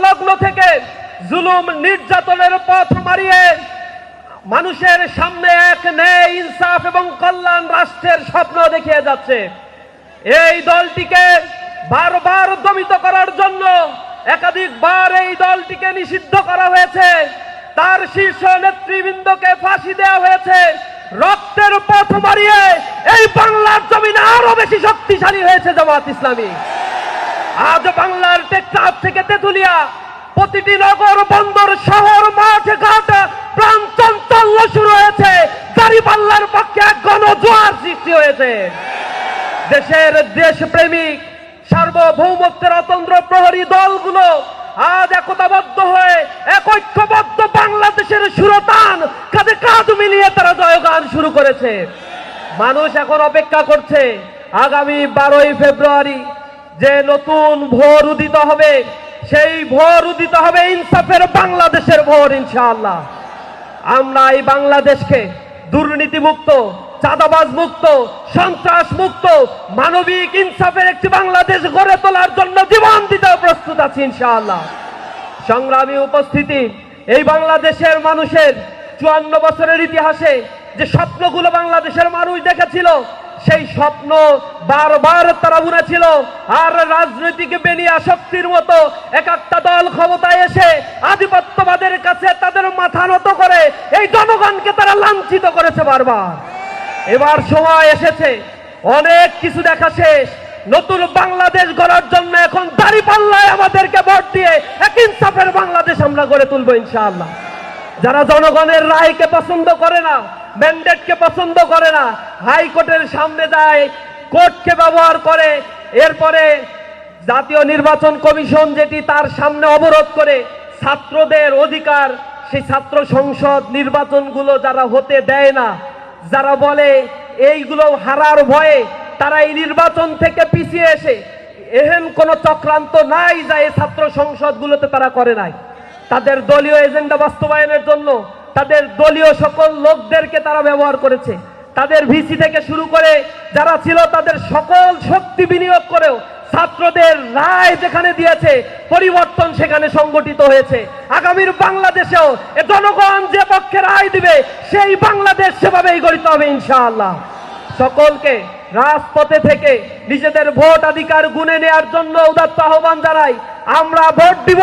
লগ্ন থেকে জুলুম নির্যাতনের পথ মারিয়ে মানুষের সামনে এক ন্যায় ইনসাফ এবং কল্যাণ রাষ্ট্রের স্বপ্ন দেখিয়ে যাচ্ছে। এই দলটিকে বারবার দমিত করার জন্য একাধিকবার এই দলটিকে নিষিদ্ধ করা হয়েছে, তার শীর্ষ নেতৃবৃন্দকে ফাঁসি দেওয়া হয়েছে। রক্তের পথ মারিয়ে এই বাংলার জমিনে আরো বেশি শক্তিশালী হয়েছে জামাত ইসলামী। আজ বাংলার টেকনাফ থেকে তেতুলিয়া প্রতিটি নগর বন্দর শহর মাঠ ঘাট প্রাণ চাঞ্চল্য শুরু হয়েছে। দাঁড়িপাল্লার পক্ষে এক গণজোয়ার সৃষ্টি হয়েছে। দেশের দেশপ্রেমিক সার্বভৌমত্বের অতন্ত্র প্রহরী দলগুলো আজ একতাবদ্ধ হয়ে এক ঐক্যবদ্ধ বাংলাদেশের সুরতান কাঁধে কাঁধ মিলিয়ে তারা জয়গান শুরু করেছে। মানুষ এখন অপেক্ষা করছে আগামী 12ই ফেব্রুয়ারি যে নতুন ভোর উদিত হবে, সেই ভোর উদিত হবে ইনসাফের বাংলাদেশের ভোর ইনশাআল্লাহ। আমরা এই বাংলাদেশকে দুর্নীতি মুক্ত, চাঁদাবাজ মুক্ত, সন্ত্রাস মুক্ত, মানবিক ইনসাফের একটি বাংলাদেশ গড়ে তোলার জন্য জীবন দিতে প্রস্তুত আছি ইনশাআল্লাহ। সংগ্রামী উপস্থিতি, এই বাংলাদেশের মানুষের 54 বছরের ইতিহাসে যে স্বপ্নগুলো বাংলাদেশের মানুষ দেখেছিল, সেই স্বপ্ন বারবার তারা বুনেছিল। আর রাজনৈতিক বেনিয়া শক্তির মতো এক একটা দল ক্ষমতায় এসে আধিপত্যবাদের কাছে তাদের মাথা নত করে এই জনগণকে তারা লাঞ্ছিত করেছে বারবার। এবার সময় এসেছে, অনেক কিছু দেখা শেষ। নতুন বাংলাদেশ গড়ার জন্য এখন দাঁড়িপাল্লায় আমাদেরকে ভোট দিয়ে এক ইনসাফের বাংলাদেশ আমরা গড়ে তুলবো ইনশাআল্লাহ। যারা জনগণের রায়কে পছন্দ করে না, ম্যান্ডেটকে পছন্দ করে না, হাইকোর্টের সামনে যায়, কোর্টকে ব্যবহার করে, এরপরে জাতীয় নির্বাচন কমিশন যেটি তার সামনে অবরোধ করে ছাত্রদের অধিকার, সেই ছাত্র সংসদ নির্বাচনগুলো যারা হতে দেয় না, যারা বলে এইগুলো হারার ভয়ে তারা এই নির্বাচন থেকে পিছিয়ে এসে এহেন কোনো চক্রান্ত নাই যা এই ছাত্র সংসদগুলোতে তারা করে নাই। তাদের দলীয় এজেন্ডা বাস্তবায়নের জন্য তাদের দলীয় সকল লোকদেরকে তারা ব্যবহার করেছে। তাদের ভিসি থেকে শুরু করে যারা ছিল তাদের সকল শক্তি বিনিয়োগ করেও ছাত্রদের রায় যেখানে দিয়েছে, পরিবর্তন সেখানে সংগঠিত হয়েছে। আগামীর বাংলাদেশেও জনগণ যে পক্ষে রায় দিবে সেই বাংলাদেশ সেভাবেই গঠিত হবে ইনশাআল্লাহ। সকলকে রাজপথে থেকে নিজেদের ভোটাধিকার গুনে নেওয়ার জন্য উদাত্ত আহ্বান জানাই। আমরা ভোট দিব,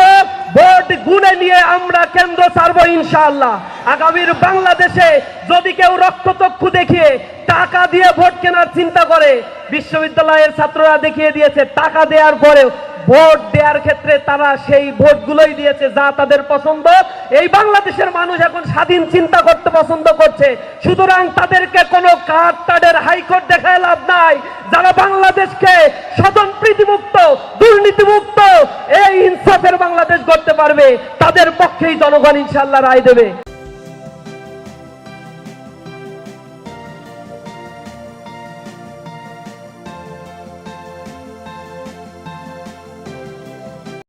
ভোট গুনে নিয়ে আমরা কেন্দ্র ছাড়বো ইনশাআল্লাহ। আগামীর বাংলাদেশে যদি কেউ রক্তচক্ষু দেখিয়ে টাকা দিয়ে ভোট কেনার চিন্তা করে, বিশ্ববিদ্যালয়ের ছাত্ররা দেখিয়ে দিয়েছে টাকা দেওয়ার পরেও ভোট দেওয়ার ক্ষেত্রে তারা সেই ভোটগুলোই দিয়েছে যা তাদের পছন্দ। এই বাংলাদেশের মানুষ এখন স্বাধীন চিন্তা করতে পছন্দ করছে, সুতরাং তাদেরকে কোনো কার্ডের হাইকোর্ট দেখায় লাভ নাই। যারা বাংলাদেশকে স্বজনপ্রীতিমুক্ত, দুর্নীতিমুক্ত, এই ইনসাফের বাংলাদেশ গড়তে পারবে, তাদের পক্ষেই জনগণ ইনশাআল্লাহ রায় দেবে।